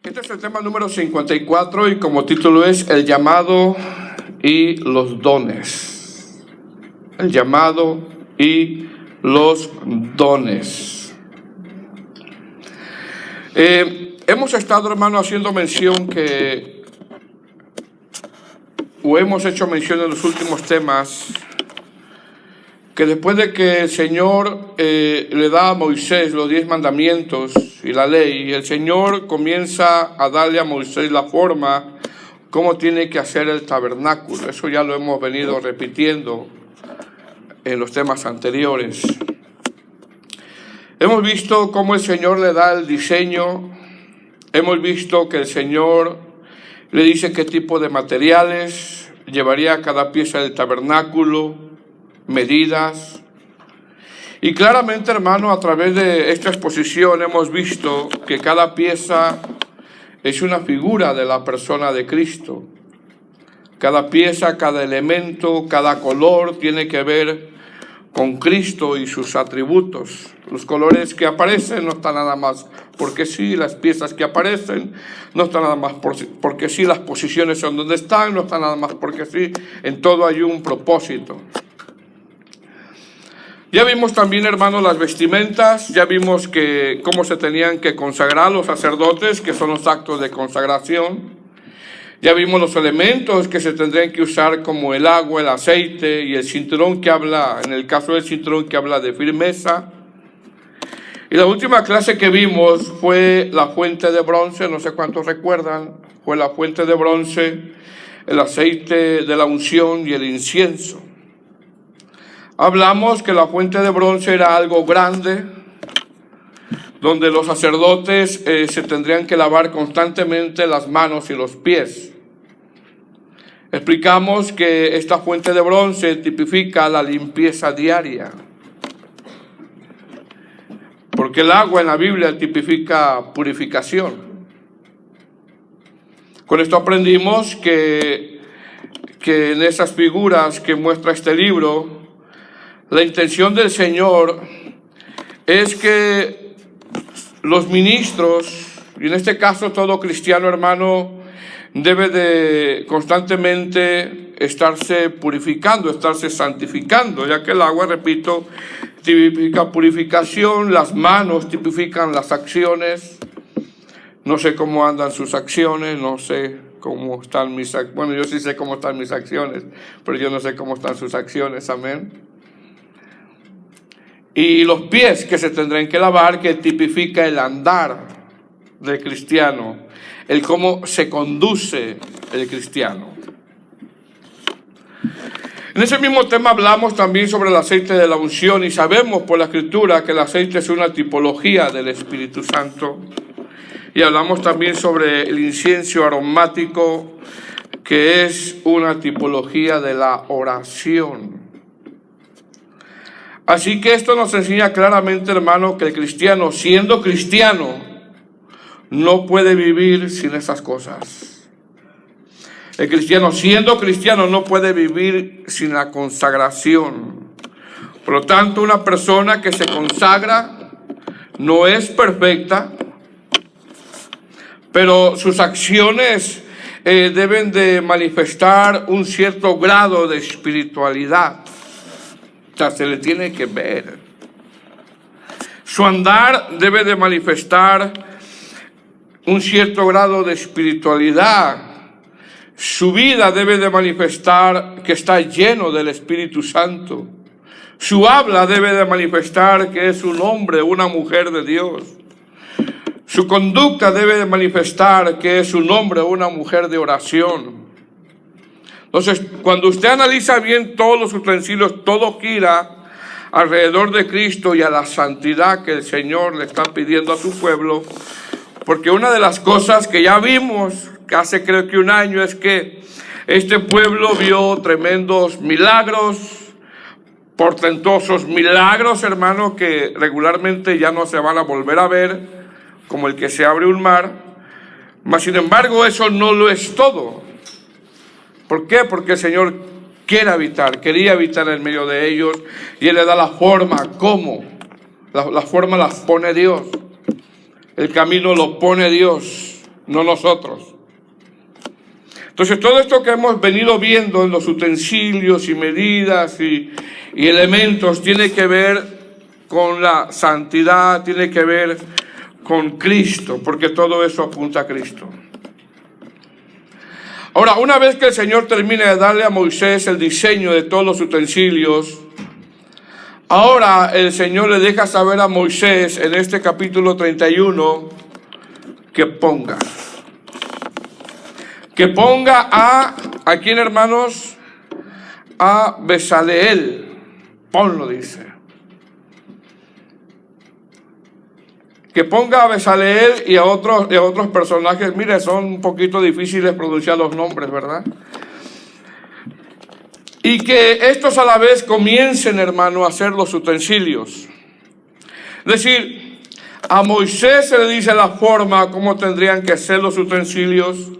Este es el tema número 54 y como título es El llamado y los dones. El llamado y los dones. Hemos estado, hermano, haciendo mención hemos hecho mención en los últimos temas, que después de que el Señor le da a Moisés los 10 mandamientos y la ley, el Señor comienza a darle a Moisés la forma cómo tiene que hacer el tabernáculo. Eso ya lo hemos venido repitiendo en los temas anteriores. Hemos visto cómo el Señor le da el diseño, hemos visto que el Señor le dice qué tipo de materiales llevaría cada pieza del tabernáculo, medidas. Y claramente, hermano, a través de esta exposición hemos visto que cada pieza es una figura de la persona de Cristo. Cada pieza, cada elemento, cada color tiene que ver con Cristo y sus atributos. Los colores que aparecen no están nada más porque sí, las piezas que aparecen no están nada más porque sí, las posiciones son donde están, no están nada más porque sí, en todo hay un propósito. Ya vimos también, hermanos, las vestimentas, ya vimos cómo se tenían que consagrar los sacerdotes, que son los actos de consagración. Ya vimos los elementos que se tendrían que usar, como el agua, el aceite y el cinturón que habla, en el caso del cinturón, que habla de firmeza. Y la última clase que vimos fue la fuente de bronce, no sé cuántos recuerdan, fue la fuente de bronce, el aceite de la unción y el incienso. Hablamos que la fuente de bronce era algo grande, donde los sacerdotes se tendrían que lavar constantemente las manos y los pies. Explicamos que esta fuente de bronce tipifica la limpieza diaria, porque el agua en la Biblia tipifica purificación. Con esto aprendimos que en esas figuras que muestra este libro, la intención del Señor es que los ministros, y en este caso todo cristiano, hermano, debe de constantemente estarse purificando, estarse santificando, ya que el agua, repito, tipifica purificación, las manos tipifican las acciones. No sé cómo andan sus acciones, no sé cómo están mis acciones. Bueno, yo sí sé cómo están mis acciones, pero yo no sé cómo están sus acciones, amén. Y los pies que se tendrán que lavar, que tipifica el andar del cristiano, el cómo se conduce el cristiano. En ese mismo tema hablamos también sobre el aceite de la unción y sabemos por la Escritura que el aceite es una tipología del Espíritu Santo. Y hablamos también sobre el incienso aromático, que es una tipología de la oración. Así que esto nos enseña claramente, hermano, que el cristiano, siendo cristiano, no puede vivir sin esas cosas. El cristiano, siendo cristiano, no puede vivir sin la consagración. Por lo tanto, una persona que se consagra no es perfecta, pero sus acciones deben de manifestar un cierto grado de espiritualidad. O sea, se le tiene que ver. Su andar debe de manifestar un cierto grado de espiritualidad. Su vida debe de manifestar que está lleno del Espíritu Santo. Su habla debe de manifestar que es un hombre, una mujer de Dios. Su conducta debe de manifestar que es un hombre o una mujer de oración. Entonces, cuando usted analiza bien todos los utensilios, todo gira alrededor de Cristo y a la santidad que el Señor le está pidiendo a su pueblo. Porque una de las cosas que ya vimos, que hace creo que un año, es que este pueblo vio tremendos milagros, portentosos milagros, hermano, que regularmente ya no se van a volver a ver, como el que se abre un mar. Mas, sin embargo, eso no lo es todo. ¿Por qué? Porque el Señor quería habitar en medio de ellos, y Él le da la forma. ¿Cómo? La forma la pone Dios. El camino lo pone Dios. no nosotros. Entonces todo esto que hemos venido viendo en los utensilios y medidas y elementos tiene que ver con la santidad, tiene que ver con Cristo, porque todo eso apunta a Cristo. Ahora, una vez que el Señor termina de darle a Moisés el diseño de todos los utensilios, ahora el Señor le deja saber a Moisés en este capítulo 31 que ponga ¿a quién, hermanos? A Bezaleel. Ponlo, dice. Que ponga a Bezaleel y a otros personajes. Mire, son un poquito difíciles pronunciar los nombres, ¿verdad? Y que estos a la vez comiencen, hermano, a hacer los utensilios. Es decir, a Moisés se le dice la forma como tendrían que ser los utensilios.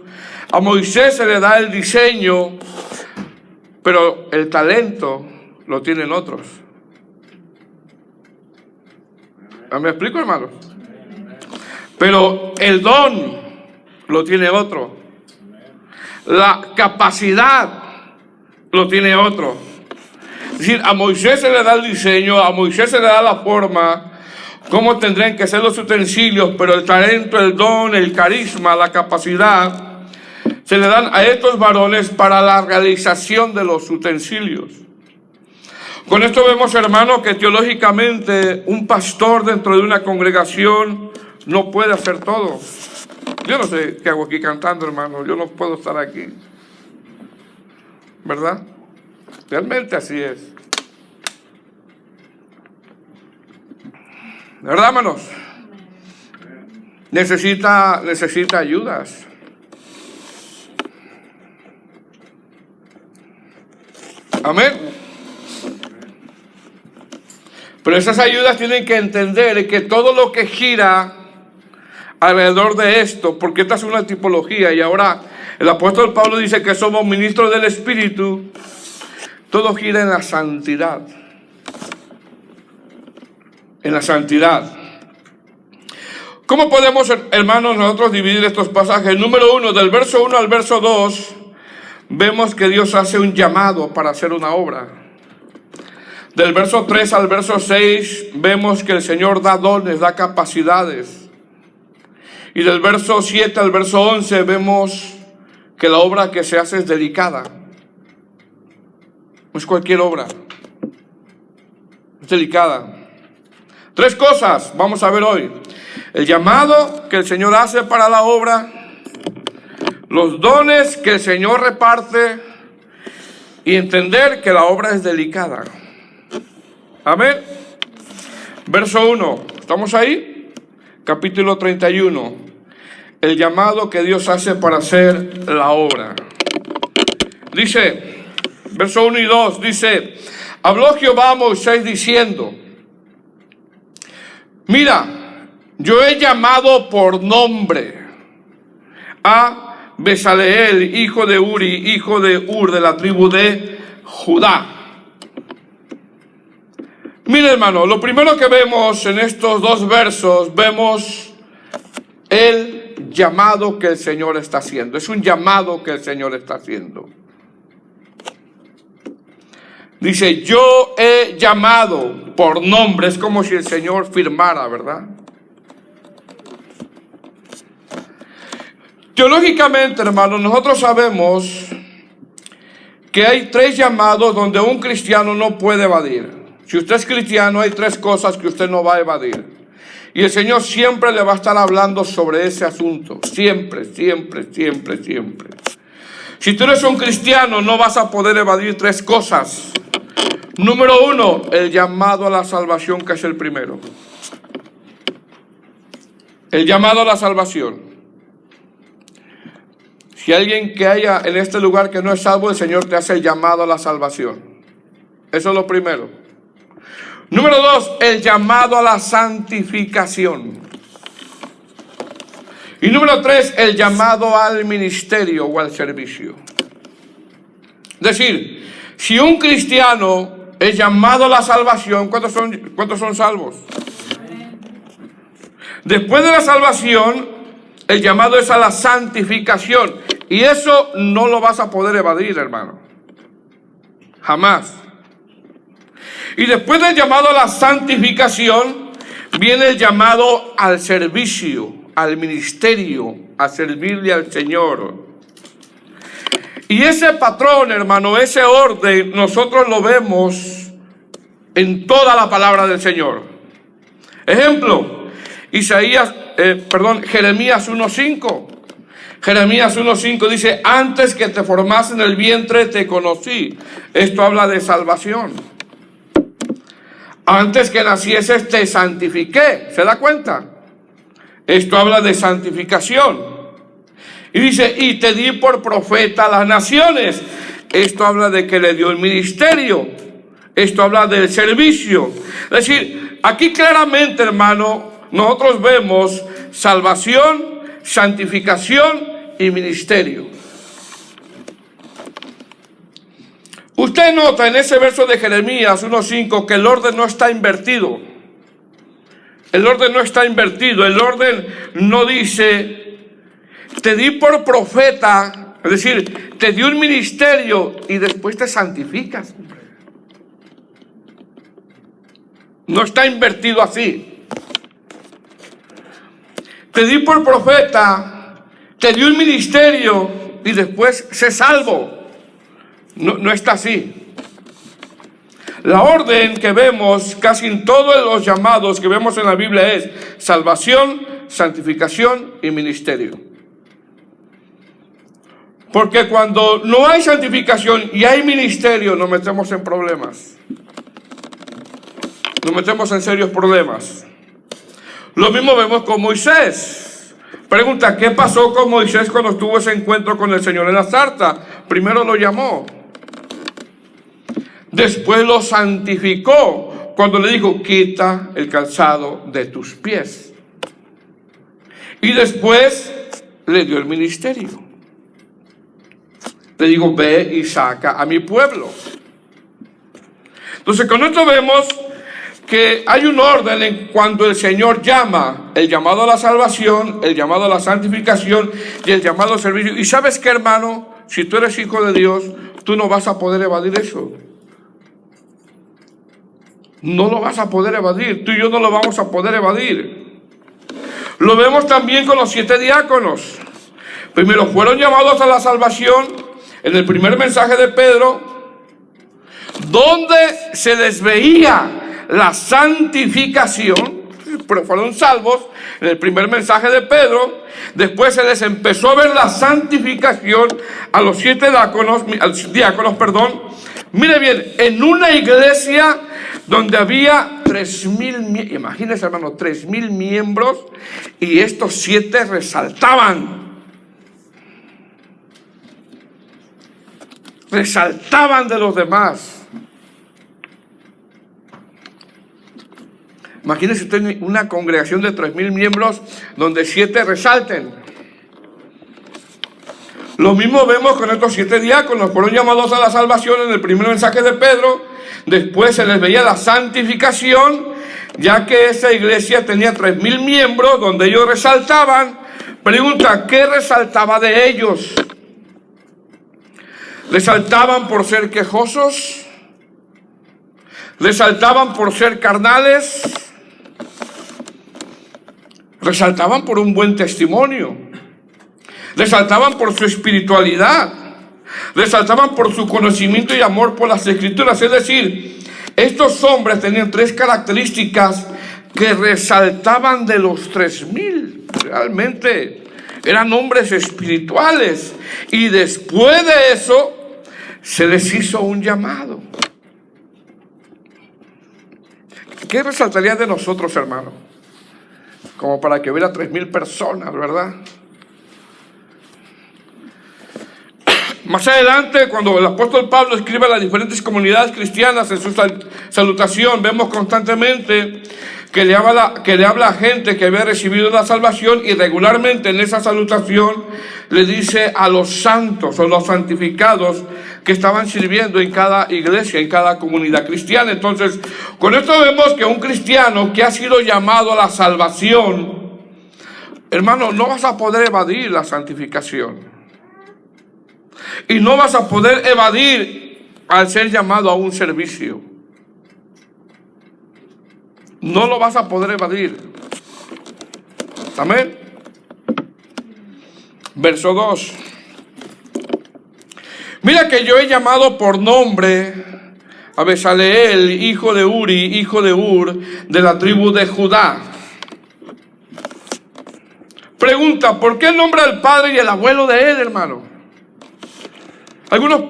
A Moisés se le da el diseño, pero el talento lo tienen otros. ¿Me explico, hermanos? Pero el don lo tiene otro. La capacidad lo tiene otro. Es decir, a Moisés se le da el diseño, a Moisés se le da la forma, cómo tendrían que ser los utensilios, pero el talento, el don, el carisma, la capacidad, se le dan a estos varones para la realización de los utensilios. Con esto vemos, hermano, que teológicamente un pastor dentro de una congregación no puede hacer todo. Yo no sé qué hago aquí cantando, hermano. Yo no puedo estar aquí. ¿Verdad? Realmente así es. ¿Verdad, hermanos? Necesita ayudas. Amén. Pero esas ayudas tienen que entender que todo lo que gira alrededor de esto, porque esta es una tipología, y ahora el apóstol Pablo dice que somos ministros del Espíritu, todo gira en la santidad. En la santidad. ¿Cómo podemos, hermanos, nosotros dividir estos pasajes? Número 1, del verso 1 al verso 2, vemos que Dios hace un llamado para hacer una obra. Del verso 3 al verso 6, vemos que el Señor da dones, da capacidades. Y del verso 7 al verso 11, vemos que la obra que se hace es delicada. No es cualquier obra. Es delicada. 3 cosas vamos a ver hoy. El llamado que el Señor hace para la obra, los dones que el Señor reparte y entender que la obra es delicada. Amén. Verso 1. ¿Estamos ahí? Capítulo 31. El llamado que Dios hace para hacer la obra. Dice, verso 1 y 2, dice, habló Jehová a Moisés diciendo, mira, yo he llamado por nombre a Bezaleel, hijo de Uri, hijo de Ur, de la tribu de Judá. Mira, hermano, lo primero que vemos en estos 2 versos, vemos el llamado que el Señor está haciendo. Es un llamado que el Señor está haciendo. Dice, yo he llamado por nombre. Es como si el Señor firmara, ¿verdad? Teológicamente, hermano, nosotros sabemos que hay 3 llamados donde un cristiano no puede evadir. Si usted es cristiano, hay 3 cosas que usted no va a evadir. Y el Señor siempre le va a estar hablando sobre ese asunto. Siempre, siempre, siempre, siempre. Si tú eres un cristiano, no vas a poder evadir 3 cosas. Número 1, el llamado a la salvación, que es el primero. El llamado a la salvación. Si alguien que haya en este lugar que no es salvo, el Señor te hace el llamado a la salvación. Eso es lo primero. Número 2, el llamado a la santificación. Y número 3, el llamado al ministerio o al servicio. Es decir, si un cristiano es llamado a la salvación, ¿cuántos son salvos? Después de la salvación, El llamado es a la santificación. Y eso no lo vas a poder evadir, hermano. Jamás. Y después del llamado a la santificación, viene el llamado al servicio, al ministerio, a servirle al Señor. Y ese patrón, hermano, ese orden, nosotros lo vemos en toda la palabra del Señor. Ejemplo, Jeremías 1:5. Jeremías 1:5 dice, antes que te formase en el vientre te conocí. Esto habla de salvación. Antes que nacieses te santifiqué. ¿Se da cuenta? Esto habla de santificación. Y dice, y te di por profeta a las naciones. Esto habla de que le dio el ministerio. Esto habla del servicio. Es decir, aquí claramente, hermano, nosotros vemos salvación, santificación y ministerio. Usted nota en ese verso de Jeremías 1:5 que el orden no está invertido. El orden no está invertido. El orden no dice, te di por profeta, es decir, te di un ministerio y después te santificas. No está invertido así. Te di por profeta, te di un ministerio y después sé salvo. No está así. La orden que vemos casi en todos los llamados que vemos en la Biblia es salvación, santificación y ministerio. Porque cuando no hay santificación y hay ministerio, nos metemos en problemas. Nos metemos en serios problemas. Lo mismo vemos con Moisés. Pregunta, ¿qué pasó con Moisés cuando tuvo ese encuentro con el Señor en la zarza? Primero lo llamó. Después lo santificó cuando le dijo, quita el calzado de tus pies. Y después le dio el ministerio. Le digo, ve y saca a mi pueblo. Entonces con esto vemos que hay un orden en cuando el Señor llama, el llamado a la salvación, el llamado a la santificación y el llamado al servicio. Y ¿sabes qué, hermano? Si tú eres hijo de Dios, tú no vas a poder evadir eso. No lo vas a poder evadir. Tú y yo no lo vamos a poder evadir. Lo vemos también con los 7 diáconos. Primero fueron llamados a la salvación en el primer mensaje de Pedro, donde se les veía la santificación, pero fueron salvos en el primer mensaje de Pedro. Después se les empezó a ver la santificación a los 7 diáconos. Mire bien, en una iglesia donde había 3,000, imagínense, hermano, 3,000 miembros, y estos 7 resaltaban de los demás. Imagínense usted una congregación de 3,000 miembros donde 7 resalten. Lo mismo vemos con estos 7 diáconos. Fueron llamados a la salvación en el primer mensaje de Pedro. Después se les veía la santificación, ya que esa iglesia tenía 3,000 miembros donde ellos resaltaban. Pregunta, ¿qué resaltaba de ellos? ¿Resaltaban por ser quejosos? ¿Resaltaban por ser carnales? Resaltaban por un buen testimonio. Resaltaban por su espiritualidad. Resaltaban por su conocimiento y amor por las Escrituras. Es decir, estos hombres tenían 3 características que resaltaban de los 3,000. Realmente eran hombres espirituales. Y después de eso se les hizo un llamado. ¿Qué resaltaría de nosotros, hermano? Como para que hubiera 3,000 personas, ¿verdad? Más adelante, cuando el apóstol Pablo escribe a las diferentes comunidades cristianas en su salutación, vemos constantemente que le habla a gente que había recibido la salvación, y regularmente en esa salutación le dice a los santos o los santificados que estaban sirviendo en cada iglesia, en cada comunidad cristiana. Entonces, con esto vemos que un cristiano que ha sido llamado a la salvación, hermano, no vas a poder evadir la santificación. Y no vas a poder evadir al ser llamado a un servicio. No lo vas a poder evadir. Amén. Verso 2. Mira que yo he llamado por nombre a Besaleel, hijo de Uri, hijo de Ur, de la tribu de Judá. Pregunta, ¿por qué nombra al padre y el abuelo de él, hermano? Algunos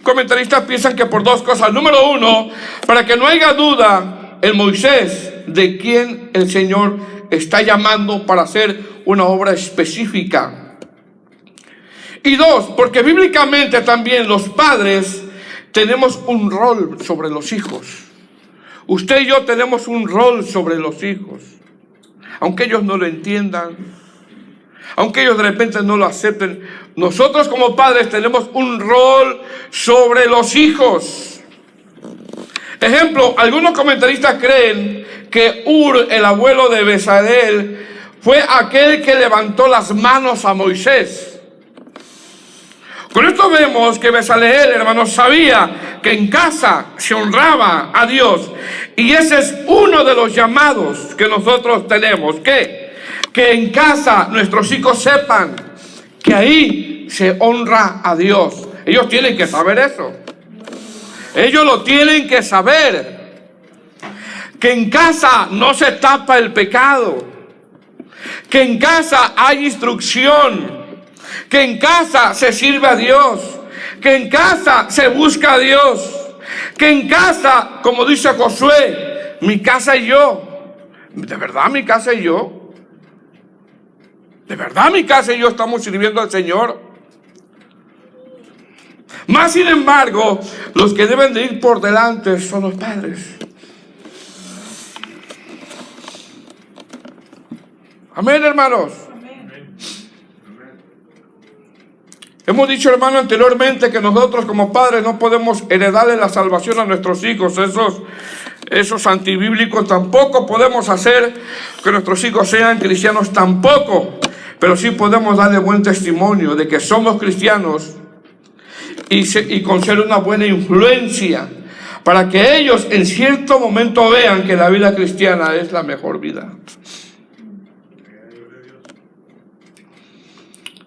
comentaristas piensan que por dos cosas. Número uno, para que no haya duda en Moisés de quién el Señor está llamando para hacer una obra específica. Y dos, porque bíblicamente también los padres tenemos un rol sobre los hijos. Usted y yo tenemos un rol sobre los hijos. Aunque ellos no lo entiendan, aunque ellos de repente no lo acepten, nosotros como padres tenemos un rol sobre los hijos. Ejemplo, algunos comentaristas creen que Ur, el abuelo de Besaleel, fue aquel que levantó las manos a Moisés. Con esto vemos que Besaleel, hermanos, sabía que en casa se honraba a Dios. Y ese es uno de los llamados que nosotros tenemos. Que en casa nuestros hijos sepan que ahí se honra a Dios. Ellos tienen que saber eso. Ellos lo tienen que saber. Que en casa no se tapa el pecado. Que en casa hay instrucción. Que en casa se sirve a Dios, que en casa se busca a Dios, que en casa, como dice Josué, mi casa y yo. ¿De verdad mi casa y yo? ¿De verdad mi casa y yo estamos sirviendo al Señor? Más sin embargo, los que deben de ir por delante son los padres. Amén, hermanos. Hemos dicho, hermano, anteriormente que nosotros como padres no podemos heredarle la salvación a nuestros hijos. Esos antibíblicos. Tampoco podemos hacer que nuestros hijos sean cristianos, tampoco. Pero sí podemos darle buen testimonio de que somos cristianos y con ser una buena influencia para que ellos en cierto momento vean que la vida cristiana es la mejor vida.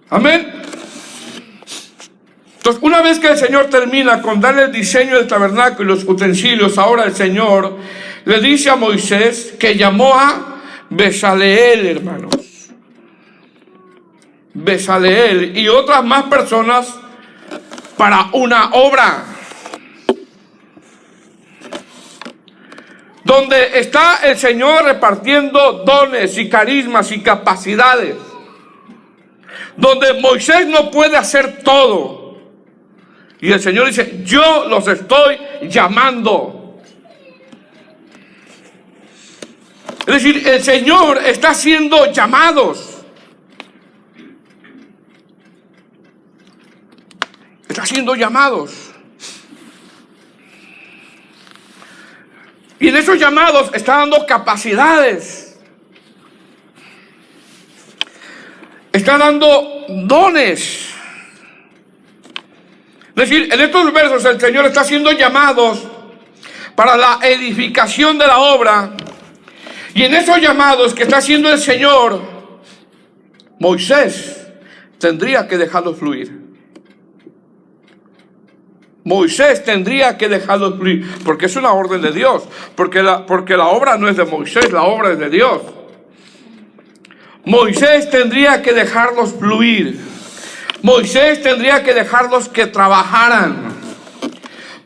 Amén. Entonces, una vez que el Señor termina con darle el diseño del tabernáculo y los utensilios, ahora el Señor le dice a Moisés que llamó a Besaleel, hermanos. Besaleel y otras más personas para una obra. Donde está el Señor repartiendo dones y carismas y capacidades. Donde Moisés no puede hacer todo. Y el Señor dice, yo los estoy llamando. Es decir, el Señor está haciendo llamados. Está haciendo llamados. Y en esos llamados está dando capacidades. Está dando dones. Es decir, en estos versos el Señor está haciendo llamados para la edificación de la obra. Y en esos llamados que está haciendo el Señor, Moisés tendría que dejarlos fluir. Moisés tendría que dejarlos fluir, porque es una orden de Dios. Porque la obra no es de Moisés, la obra es de Dios. Moisés tendría que dejarlos fluir. Moisés tendría que dejarlos que trabajaran.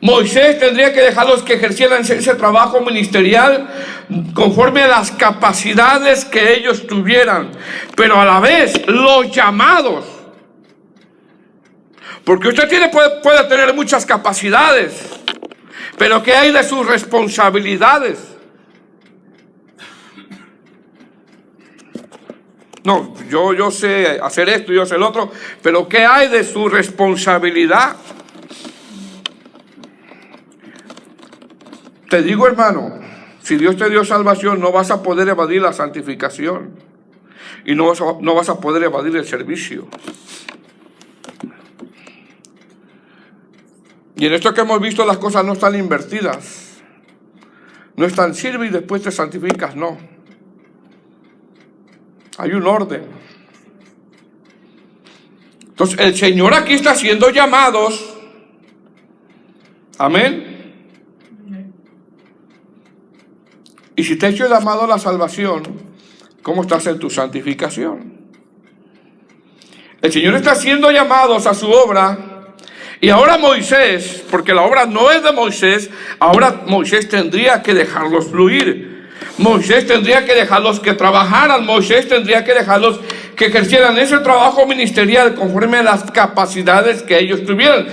Moisés tendría que dejarlos que ejercieran ese trabajo ministerial conforme a las capacidades que ellos tuvieran. Pero a la vez, los llamados. Porque usted puede tener muchas capacidades, pero ¿qué hay de sus responsabilidades? No, yo sé hacer esto, yo sé el otro, pero ¿qué hay de su responsabilidad? Te digo, hermano, si Dios te dio salvación, no vas a poder evadir la santificación. y no vas a poder evadir el servicio. Y en esto que hemos visto, las cosas no están invertidas. No están sirve y después te santificas, no. Hay un orden. Entonces, el Señor aquí está haciendo llamados. Amén. Y si te ha hecho llamado a la salvación, ¿cómo estás en tu santificación? El Señor está haciendo llamados a su obra. Y ahora Moisés, porque la obra no es de Moisés, ahora Moisés tendría que dejarlos fluir. Moisés tendría que dejarlos que trabajaran. Moisés tendría que dejarlos que ejercieran ese trabajo ministerial conforme a las capacidades que ellos tuvieran.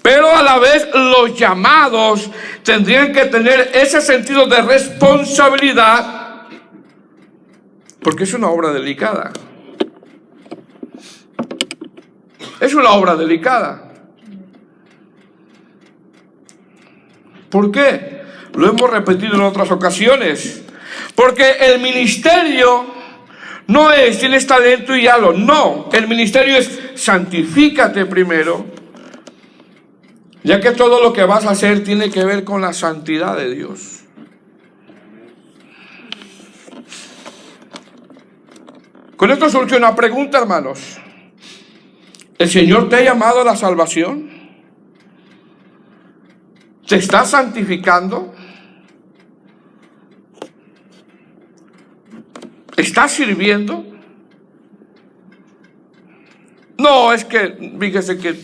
Pero a la vez los llamados tendrían que tener ese sentido de responsabilidad, porque es una obra delicada. Es una obra delicada. ¿Por qué? Lo hemos repetido en otras ocasiones. Porque el ministerio no es tienes talento y halo. No, el ministerio es santifícate primero, ya que todo lo que vas a hacer tiene que ver con la santidad de Dios. Con esto surge una pregunta, hermanos. ¿El Señor te ha llamado a la salvación? ¿Te estás santificando? ¿Estás sirviendo? No, es que, fíjese que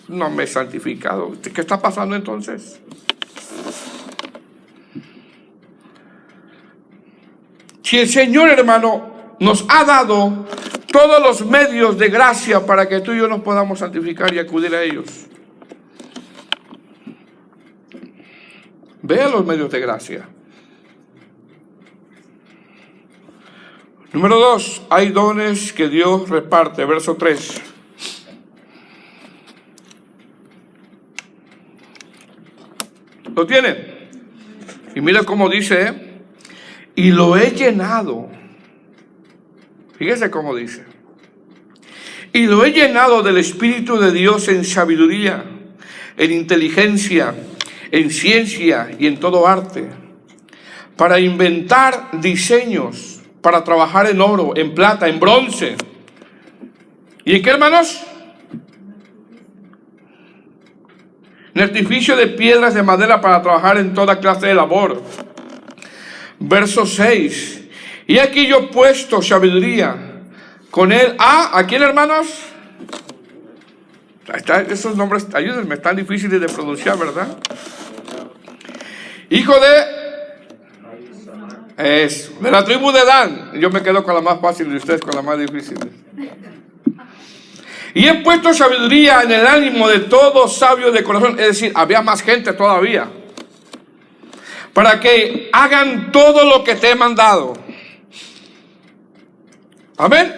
no me he santificado. ¿Qué está pasando entonces? Si el Señor, hermano, nos ha dado todos los medios de gracia para que tú y yo nos podamos santificar y acudir a ellos. Vea los medios de gracia. Número 2, hay dones que Dios reparte. Verso 3. ¿Lo tiene? Y mira cómo dice, y lo he llenado. Fíjese cómo dice. Y lo he llenado del Espíritu de Dios en sabiduría, en inteligencia, en ciencia y en todo arte, para inventar diseños, para trabajar en oro, en plata, en bronce. ¿Y en qué, hermanos? En artificio de piedras de madera para trabajar en toda clase de labor. Verso 6. Y aquí yo he puesto sabiduría con él. ¿A quién, hermanos? Esos nombres, ayúdenme, están difíciles de pronunciar, ¿verdad? Hijo de la tribu de Dan. Yo me quedo con la más fácil de ustedes, con la más difícil. Y he puesto sabiduría en el ánimo de todo sabio de corazón. Es decir, había más gente todavía, para que hagan todo lo que te he mandado. Amén.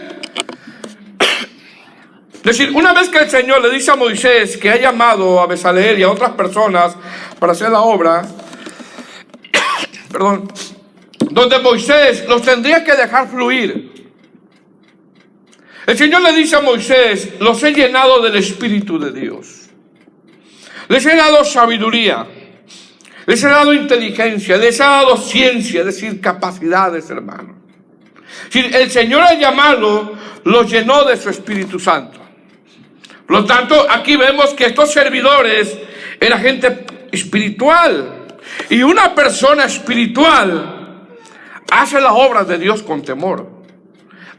Es decir, una vez que el Señor le dice a Moisés que ha llamado a Bezaleel y a otras personas para hacer la obra, perdón, donde Moisés los tendría que dejar fluir. El Señor le dice a Moisés, los he llenado del Espíritu de Dios. Les he dado sabiduría, les he dado inteligencia, les he dado ciencia, es decir, capacidades, hermano. Si el Señor al llamarlo, los llenó de su Espíritu Santo. Por lo tanto, aquí vemos que estos servidores eran gente espiritual. Y una persona espiritual hace la obra de Dios con temor.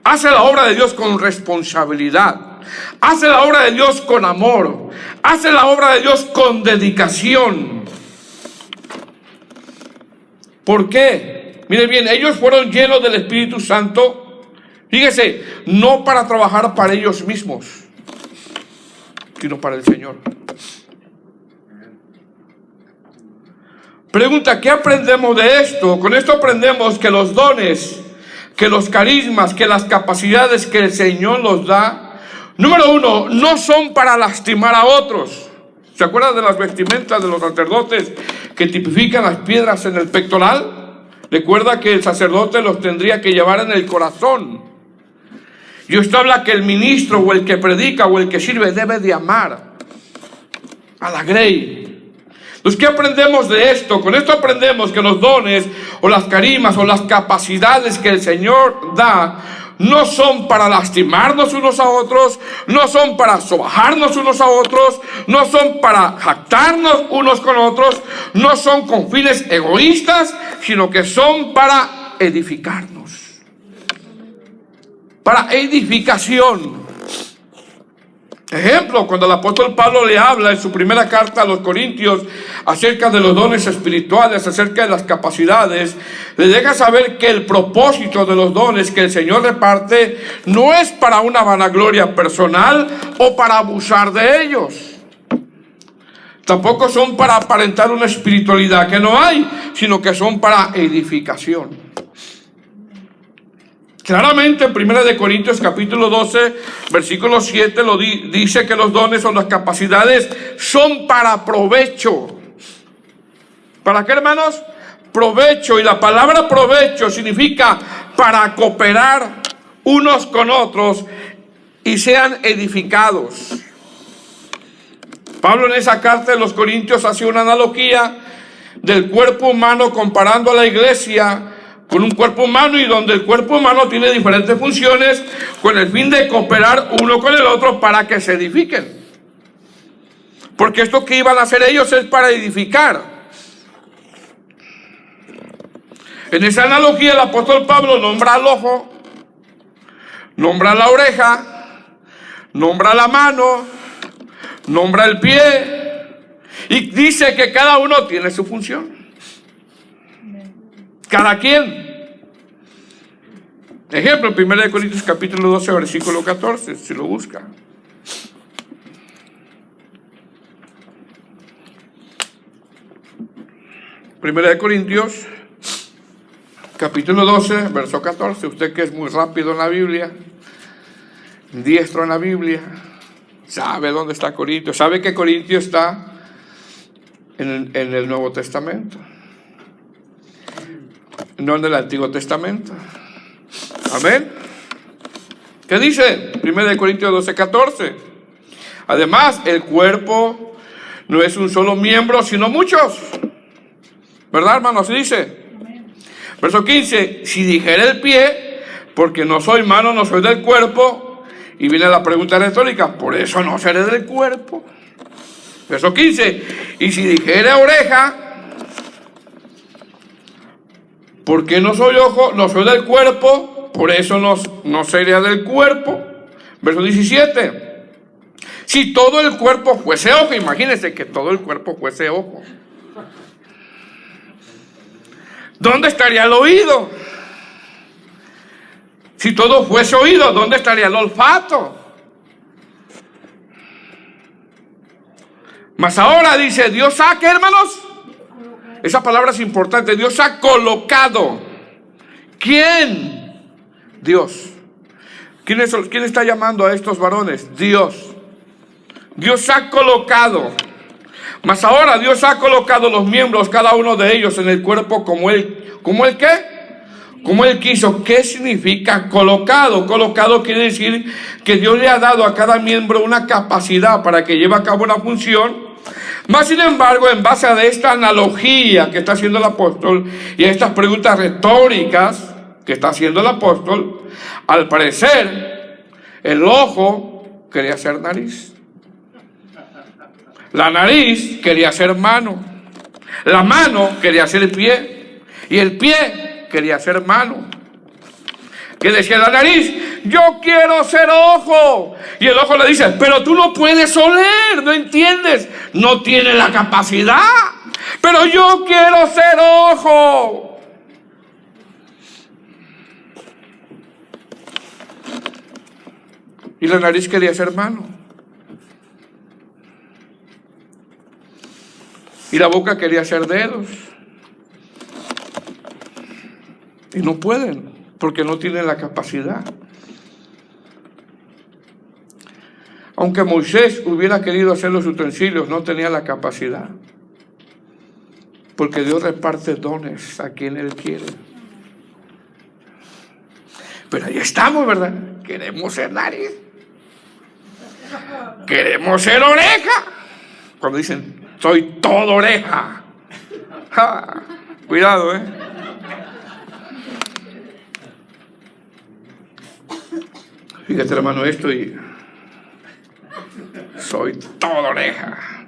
Hace la obra de Dios con responsabilidad. Hace la obra de Dios con amor. Hace la obra de Dios con dedicación. ¿Por qué? Mire bien, ellos fueron llenos del Espíritu Santo. Fíjese, no para trabajar para ellos mismos, sino para el Señor. Pregunta, ¿qué aprendemos de esto? Con esto aprendemos que los dones, que los carismas, que las capacidades que el Señor nos da, número uno, no son para lastimar a otros. ¿Se acuerdan de las vestimentas de los sacerdotes que tipifican las piedras en el pectoral? Recuerda que el sacerdote los tendría que llevar en el corazón. Y esto habla que el ministro o el que predica o el que sirve debe de amar a la grey. Entonces, ¿qué aprendemos de esto? Con esto aprendemos que los dones o las carimas o las capacidades que el Señor da no son para lastimarnos unos a otros, no son para sobajarnos unos a otros, no son para jactarnos unos con otros, no son con fines egoístas, sino que son para edificarnos, para edificación. Ejemplo, cuando el apóstol Pablo le habla en su primera carta a los Corintios acerca de los dones espirituales, acerca de las capacidades, le deja saber que el propósito de los dones que el Señor reparte no es para una vanagloria personal o para abusar de ellos. Tampoco son para aparentar una espiritualidad que no hay, sino que son para edificación. Claramente en 1 Corintios capítulo 12, versículo 7 dice que los dones o las capacidades son para provecho. ¿Para qué, hermanos? Provecho. Y la palabra provecho significa para cooperar unos con otros y sean edificados. Pablo en esa carta de los Corintios hace una analogía del cuerpo humano comparando a la iglesia con un cuerpo humano, y donde el cuerpo humano tiene diferentes funciones con el fin de cooperar uno con el otro para que se edifiquen. Porque esto que iban a hacer ellos es para edificar. En esa analogía el apóstol Pablo nombra al ojo, nombra la oreja, nombra la mano, nombra el pie y dice que cada uno tiene su función. Cada quien. Ejemplo, 1 Corintios capítulo 12, versículo 14, si lo busca. Primera de Corintios capítulo 12, verso 14. Usted que es muy rápido en la Biblia, diestro en la Biblia, sabe dónde está Corintios, sabe que Corintios está en el Nuevo Testamento, no en el Antiguo Testamento. Amén. ¿Qué dice? 1 Corintios 12, 14. Además, el cuerpo no es un solo miembro, sino muchos. ¿Verdad, hermano? Así dice. Amén. Verso 15. Si dijera el pie, porque no soy mano, no soy del cuerpo. Y viene la pregunta retórica, por eso no seré del cuerpo. Verso 15. Y si dijera oreja, porque no soy ojo, no soy del cuerpo, por eso no sería del cuerpo. Verso 17. Si todo el cuerpo fuese ojo, imagínense que todo el cuerpo fuese ojo, ¿dónde estaría el oído? Si todo fuese oído, ¿dónde estaría el olfato? Mas ahora dice, Dios ha, ¿qué, hermanos? Esa palabra es importante. Dios ha colocado. ¿Quién? Dios. ¿Quién está llamando a estos varones? Dios. Dios ha colocado. Mas ahora Dios ha colocado los miembros, cada uno de ellos, en el cuerpo como Él. ¿Cómo Él qué? Como Él quiso. ¿Qué significa colocado? Colocado quiere decir que Dios le ha dado a cada miembro una capacidad para que lleve a cabo una función. Más sin embargo, en base a esta analogía que está haciendo el apóstol y a estas preguntas retóricas que está haciendo el apóstol, al parecer el ojo quería ser nariz, la nariz quería ser mano, la mano quería ser pie y el pie quería ser mano. ¿Qué decía la nariz? Yo quiero ser ojo. Y el ojo le dice, pero tú no puedes oler, ¿no entiendes? No tiene la capacidad. Pero yo quiero ser ojo. Y la nariz quería ser mano. Y la boca quería ser dedos. Y no pueden, porque no tienen la capacidad. Aunque Moisés hubiera querido hacer los utensilios, no tenía la capacidad. Porque Dios reparte dones a quien Él quiere. Pero ahí estamos, ¿verdad? queremos ser nariz. Queremos ser oreja. Cuando dicen, soy todo oreja. Ja, cuidado, Fíjate, hermano, esto y soy todo oreja.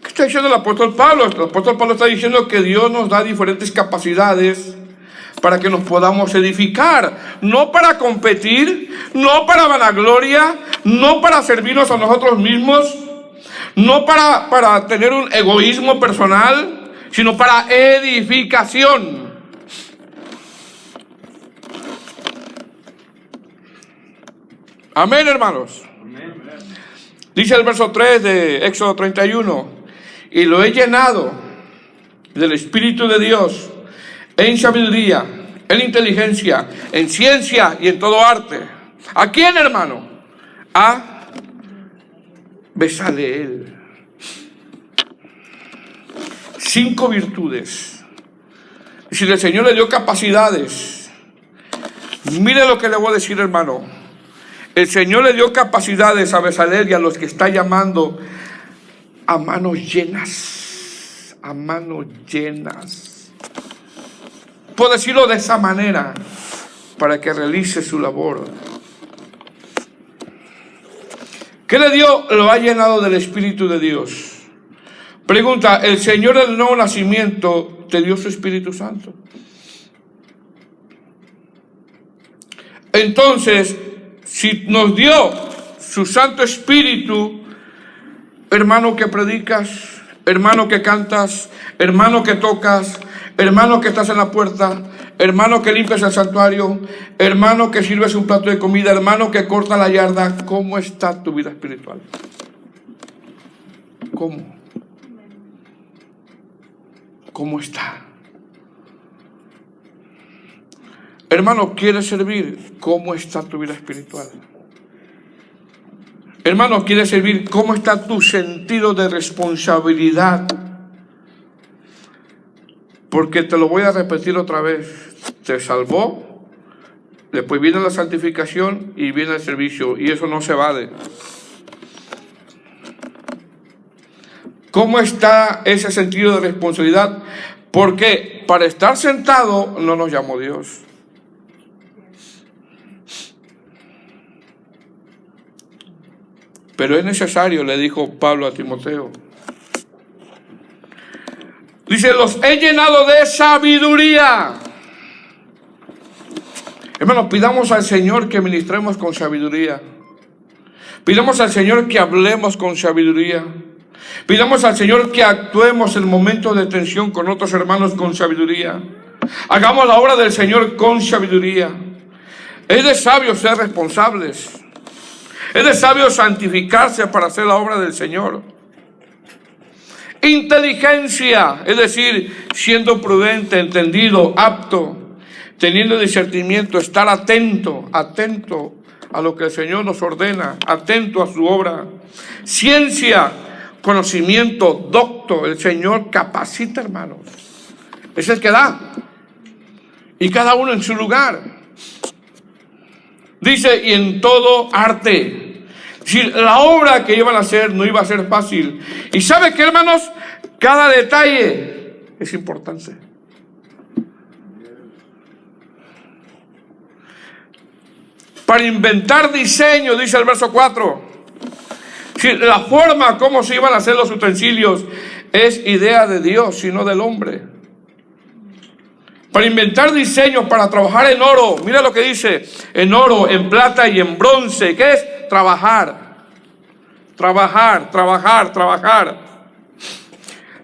¿Qué está diciendo el apóstol Pablo? El apóstol Pablo está diciendo que Dios nos da diferentes capacidades para que nos podamos edificar, no para competir, no para vanagloria, no para servirnos a nosotros mismos, no para tener un egoísmo personal, sino para edificación. Amén, hermanos. Dice el verso 3 de Éxodo 31, y lo he llenado del Espíritu de Dios en sabiduría, en inteligencia, en ciencia y en todo arte. ¿A quién, hermano? A Bezaleel. 5 virtudes. Y si el Señor le dio capacidades, mire lo que le voy a decir, hermano. El Señor le dio capacidades a Bezaleel y a los que está llamando a manos llenas. A manos llenas. Puedo decirlo de esa manera para que realice su labor. ¿Qué le dio? Lo ha llenado del Espíritu de Dios. Pregunta, ¿el Señor del nuevo nacimiento te dio su Espíritu Santo? Entonces, si nos dio su Santo Espíritu, hermano que predicas, hermano que cantas, hermano que tocas, hermano que estás en la puerta, hermano que limpias el santuario, hermano que sirves un plato de comida, hermano que corta la yarda, ¿cómo está tu vida espiritual? ¿Cómo? ¿Cómo está? Hermano, ¿quieres servir? ¿Cómo está tu vida espiritual? Hermano, ¿quieres servir? ¿Cómo está tu sentido de responsabilidad? Porque te lo voy a repetir otra vez. Te salvó, después viene la santificación y viene el servicio. Y eso no se vale. ¿Cómo está ese sentido de responsabilidad? Porque para estar sentado no nos llamó Dios. Pero es necesario, le dijo Pablo a Timoteo. Dice, los he llenado de sabiduría. Hermanos, pidamos al Señor que ministremos con sabiduría. Pidamos al Señor que hablemos con sabiduría. Pidamos al Señor que actuemos en momentos de tensión con otros hermanos con sabiduría. Hagamos la obra del Señor con sabiduría. Es de sabios ser responsables. Es de sabios santificarse para hacer la obra del Señor. Inteligencia, es decir, siendo prudente, entendido, apto, teniendo discernimiento, estar atento a lo que el Señor nos ordena, atento a su obra. Ciencia, conocimiento, docto, el Señor capacita, hermanos. Es el que da. Y cada uno en su lugar. Dice, y en todo arte. Es decir, la obra que iban a hacer no iba a ser fácil. Y ¿sabe qué, hermanos? Cada detalle es importante. Para inventar diseño, dice el verso 4. Si la forma como se iban a hacer los utensilios es idea de Dios y no del hombre. Para inventar diseños, para trabajar en oro. Mira lo que dice, en oro, en plata y en bronce. ¿Qué es? Trabajar. Trabajar, trabajar, trabajar.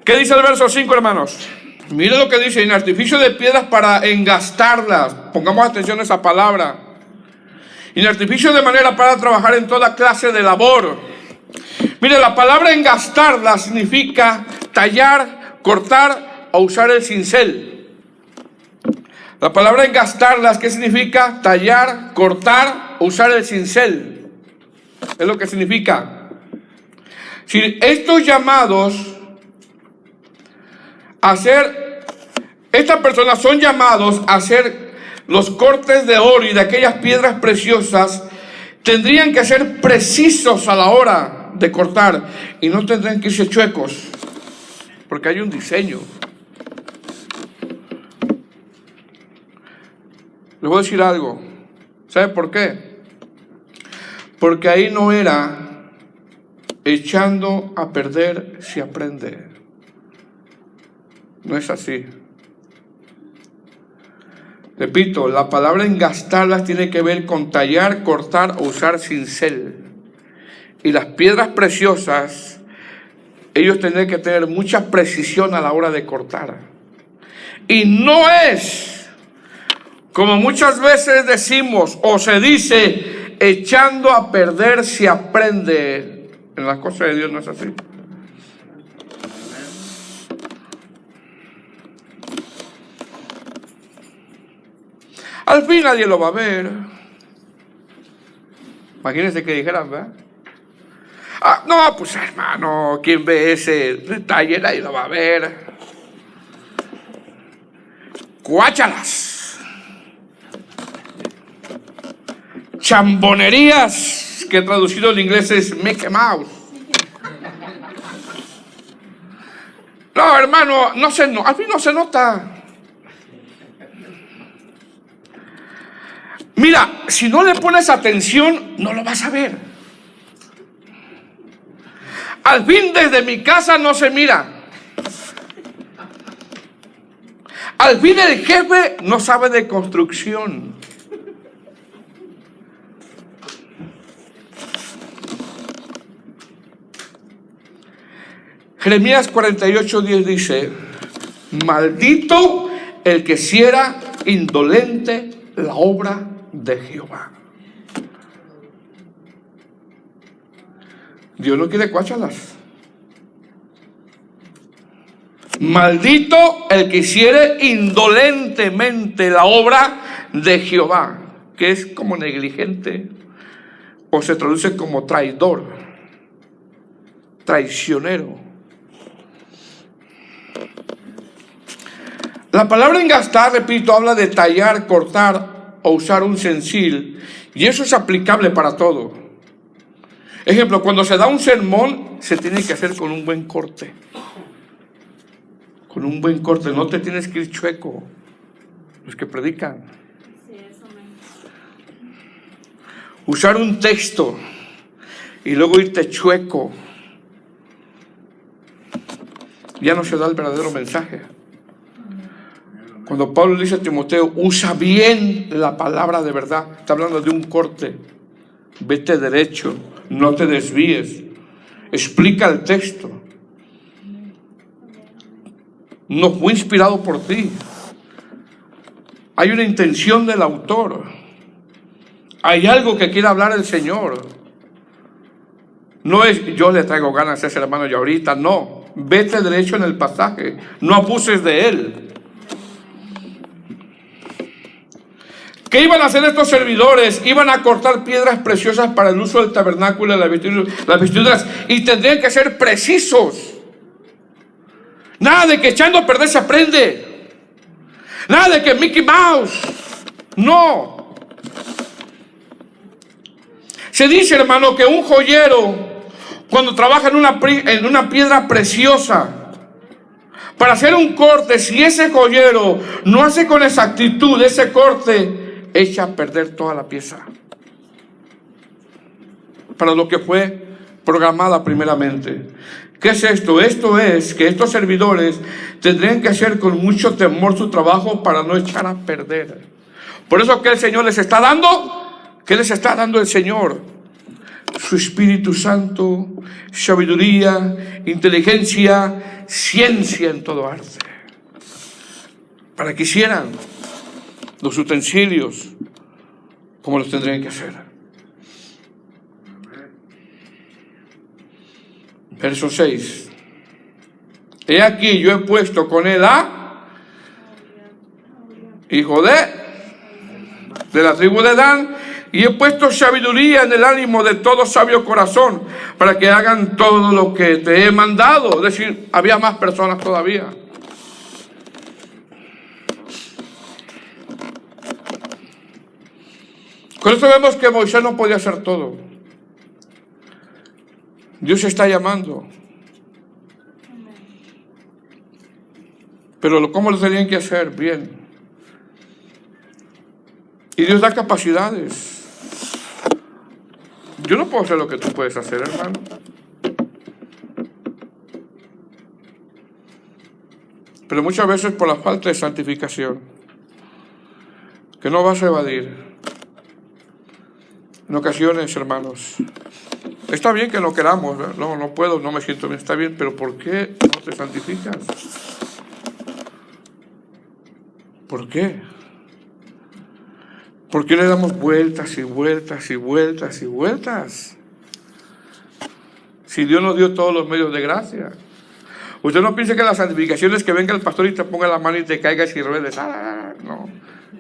¿Qué dice el verso 5, hermanos? Mira lo que dice, en artificio de piedras para engastarlas. Pongamos atención a esa palabra. En artificio de manera para trabajar en toda clase de labor. Mire, la palabra engastarla significa tallar, cortar o usar el cincel. La palabra engastarlas, ¿qué significa? Tallar, cortar o usar el cincel. Es lo que significa. Si estos llamados a ser, estas personas son llamados a ser los cortes de oro y de aquellas piedras preciosas tendrían que ser precisos a la hora de cortar y no tendrían que irse chuecos, porque hay un diseño. Les voy a decir algo. ¿Sabe por qué? Porque ahí no era echando a perder se aprende. No es así. Repito, la palabra engastarlas tiene que ver con tallar, cortar o usar cincel. Y las piedras preciosas, ellos tendrían que tener mucha precisión a la hora de cortar. Y no es, como muchas veces decimos o se dice, echando a perder se aprende. En las cosas de Dios no es así. Al fin nadie lo va a ver. Imagínense que dijeran, ¿verdad? Ah, no, pues hermano, ¿quién ve ese detalle? Nadie lo va a ver. Cuáchalas. Chambonerías, que traducido al inglés es Mickey Mouse. No, hermano, al fin no se nota. Mira, si no le pones atención, no lo vas a ver. Al fin desde mi casa no se mira. Al fin el jefe no sabe de construcción. Jeremías 48:10 dice: maldito el que hiciera indolente la obra de Jehová. Dios no quiere cuáchalas. Maldito el que hiciere indolentemente la obra de Jehová, que es como negligente, o se traduce como traidor, traicionero. La palabra engastar, repito, habla de tallar, cortar o usar un cencil, y eso es aplicable para todo. Ejemplo, cuando se da un sermón, se tiene que hacer con un buen corte. Con un buen corte, no te tienes que ir chueco. Los que predican. Usar un texto y luego irte chueco, ya no se da el verdadero mensaje. Cuando Pablo dice a Timoteo, usa bien la palabra de verdad, está hablando de un corte. Vete derecho, no te desvíes, explica el texto. No fue inspirado por ti. Hay una intención del autor. Hay algo que quiere hablar el Señor. No es yo le traigo ganas a ese hermano y ahorita, no. Vete derecho en el pasaje, no abuses de él. ¿Qué iban a hacer estos servidores? Iban a cortar piedras preciosas para el uso del tabernáculo y las vestiduras, y tendrían que ser precisos. Nada de que echando a perder se aprende. Nada de que Mickey Mouse. No. Se dice, hermano, que un joyero, cuando trabaja en una piedra preciosa, para hacer un corte, si ese joyero no hace con exactitud ese corte, echa a perder toda la pieza para lo que fue programada primeramente. ¿Qué es esto? Esto es que estos servidores tendrían que hacer con mucho temor su trabajo para no echar a perder. Por eso que el Señor les está dando, ¿qué les está dando el Señor? Su Espíritu Santo, sabiduría, inteligencia, ciencia en todo arte, para que hicieran los utensilios como los tendrían que hacer. Verso 6. He aquí yo he puesto con él a hijo de la tribu de Dan, y he puesto sabiduría en el ánimo de todo sabio corazón, para que hagan todo lo que te he mandado. Es decir, había más personas todavía. Con esto vemos que Moisés no podía hacer todo. Dios está llamando. Pero ¿cómo lo tenían que hacer? Bien. Y Dios da capacidades. Yo no puedo hacer lo que tú puedes hacer, hermano. Pero muchas veces por la falta de santificación, que no vas a evadir. En ocasiones, hermanos, está bien que no queramos, ¿verdad? No puedo, no me siento bien, está bien, pero ¿por qué no te santificas? ¿Por qué? ¿Por qué le damos vueltas y vueltas y vueltas y vueltas? Si Dios nos dio todos los medios de gracia. Usted no piense que la santificación es que venga el pastor y te ponga la mano y te caigas y rebeles.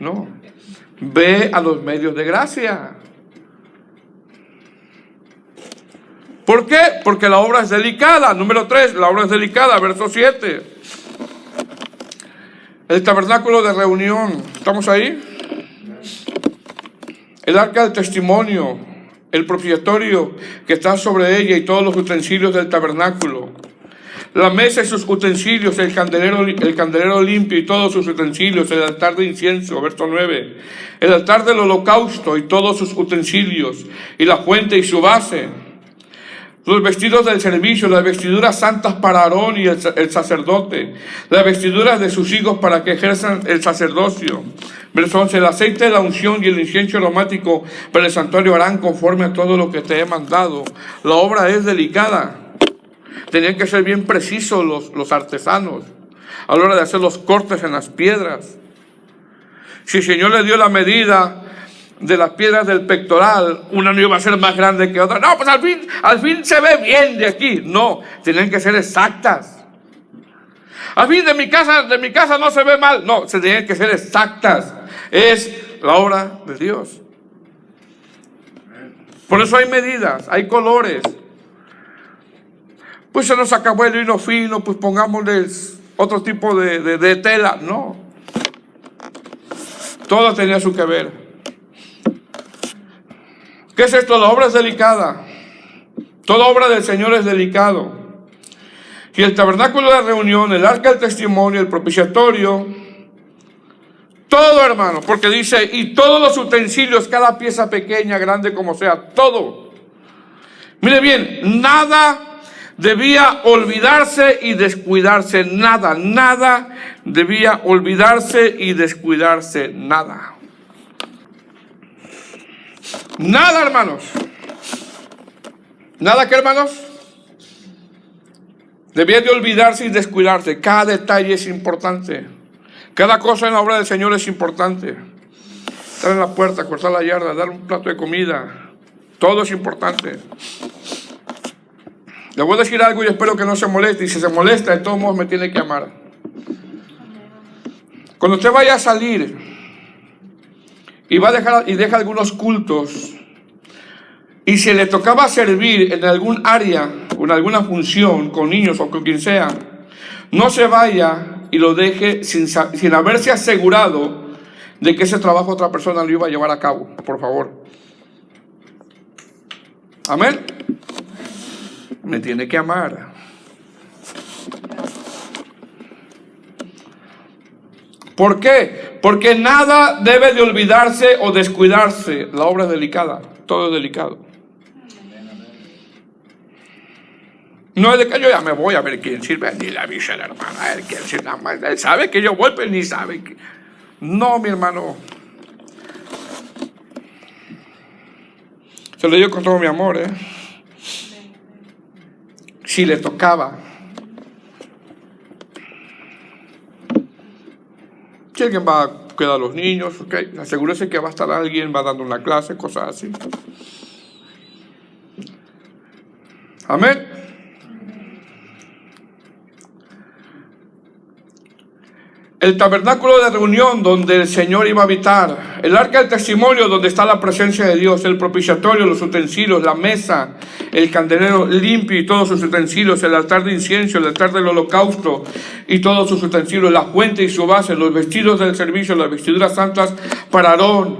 No. Ve a los medios de gracia. ¿Por qué? Porque la obra es delicada. Número 3, la obra es delicada. Verso 7. El tabernáculo de reunión. ¿Estamos ahí? El arca del testimonio. El propiciatorio que está sobre ella y todos los utensilios del tabernáculo. La mesa y sus utensilios, el candelero limpio y todos sus utensilios, el altar de incienso, verso 9. El altar del holocausto y todos sus utensilios, y la fuente y su base. Los vestidos del servicio, las vestiduras santas para Aarón y el sacerdote, las vestiduras de sus hijos para que ejerzan el sacerdocio. Verso 11, el aceite de la unción y el incienso aromático para el santuario harán conforme a todo lo que te he mandado. La obra es delicada. Tenían que ser bien precisos los artesanos a la hora de hacer los cortes en las piedras. Si el Señor le dio la medida de las piedras del pectoral, una no iba a ser más grande que otra. No, pues al fin se ve bien de aquí. No, tenían que ser exactas. Al fin de mi casa no se ve mal. No, se tenían que ser exactas. Es la obra de Dios. Por eso hay medidas, hay colores. Pues se nos acabó el lino fino, pues pongámosles otro tipo de tela. No. Todo tenía su que ver. ¿Qué es esto? La obra es delicada. Toda obra del Señor es delicado. Y el tabernáculo de reunión, el arca del testimonio, el propiciatorio, todo, hermano, porque dice, y todos los utensilios, cada pieza pequeña, grande como sea, todo. Mire bien, nada debía olvidarse y descuidarse, nada debía olvidarse y descuidarse, nada. Nada, hermanos. ¿Nada qué, hermanos? Debía de olvidarse y descuidarse. Cada detalle es importante. Cada cosa en la obra del Señor es importante. Estar en la puerta, cortar la yarda, dar un plato de comida. Todo es importante. Le voy a decir algo y espero que no se moleste. Y si se molesta, de todos modos me tiene que amar. Cuando usted vaya a salir y deja algunos cultos, y si le tocaba servir en algún área o en alguna función con niños o con quien sea, no se vaya y lo deje sin haberse asegurado de que ese trabajo otra persona lo iba a llevar a cabo, por favor. Amén. Me tiene que amar. ¿Por qué? Porque nada debe de olvidarse o descuidarse. La obra es delicada, todo es delicado. No es de que yo ya me voy a ver quién sirve, ni la avisa la hermana, a ver quién sirve, nada más. Él sabe que yo voy, pero ni sabe que... No, mi hermano. Se lo digo con todo mi amor, Si le tocaba. Si alguien va a cuidar a los niños, asegúrese que va a estar alguien, va dando una clase, cosas así. Amén. El tabernáculo de reunión donde el Señor iba a habitar, el arca del testimonio donde está la presencia de Dios, el propiciatorio, los utensilios, la mesa, el candelero limpio y todos sus utensilios, el altar de incienso, el altar del holocausto y todos sus utensilios, la fuente y su base, los vestidos del servicio, las vestiduras santas para Aarón,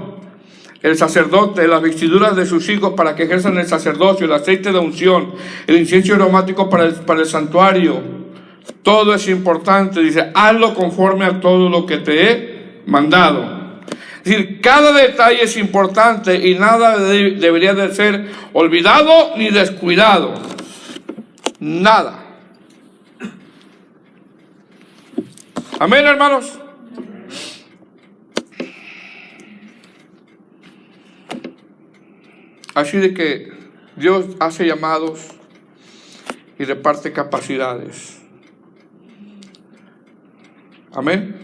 el sacerdote, las vestiduras de sus hijos para que ejerzan el sacerdocio, el aceite de unción, el incienso aromático para el santuario. Todo es importante. Dice, hazlo conforme a todo lo que te he mandado. Es decir, cada detalle es importante y nada debería de ser olvidado ni descuidado. Nada. Amén, hermanos. Así de que Dios hace llamados y reparte capacidades. Amén.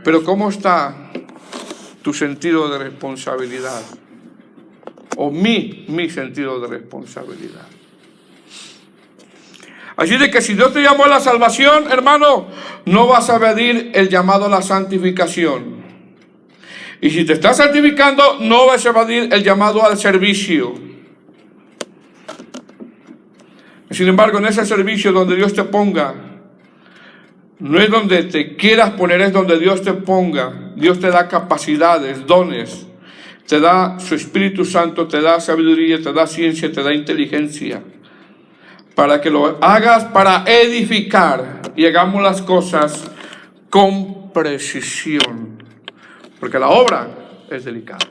Pero ¿cómo está tu sentido de responsabilidad? O mi sentido de responsabilidad. Así de que si Dios te llamó a la salvación, hermano, no vas a evadir el llamado a la santificación. Y si te estás santificando, no vas a evadir el llamado al servicio. Sin embargo, en ese servicio donde Dios te ponga, no es donde te quieras poner, es donde Dios te ponga. Dios te da capacidades, dones, te da su Espíritu Santo, te da sabiduría, te da ciencia, te da inteligencia, para que lo hagas para edificar y hagamos las cosas con precisión, porque la obra es delicada.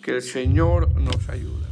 Que el Señor nos ayude.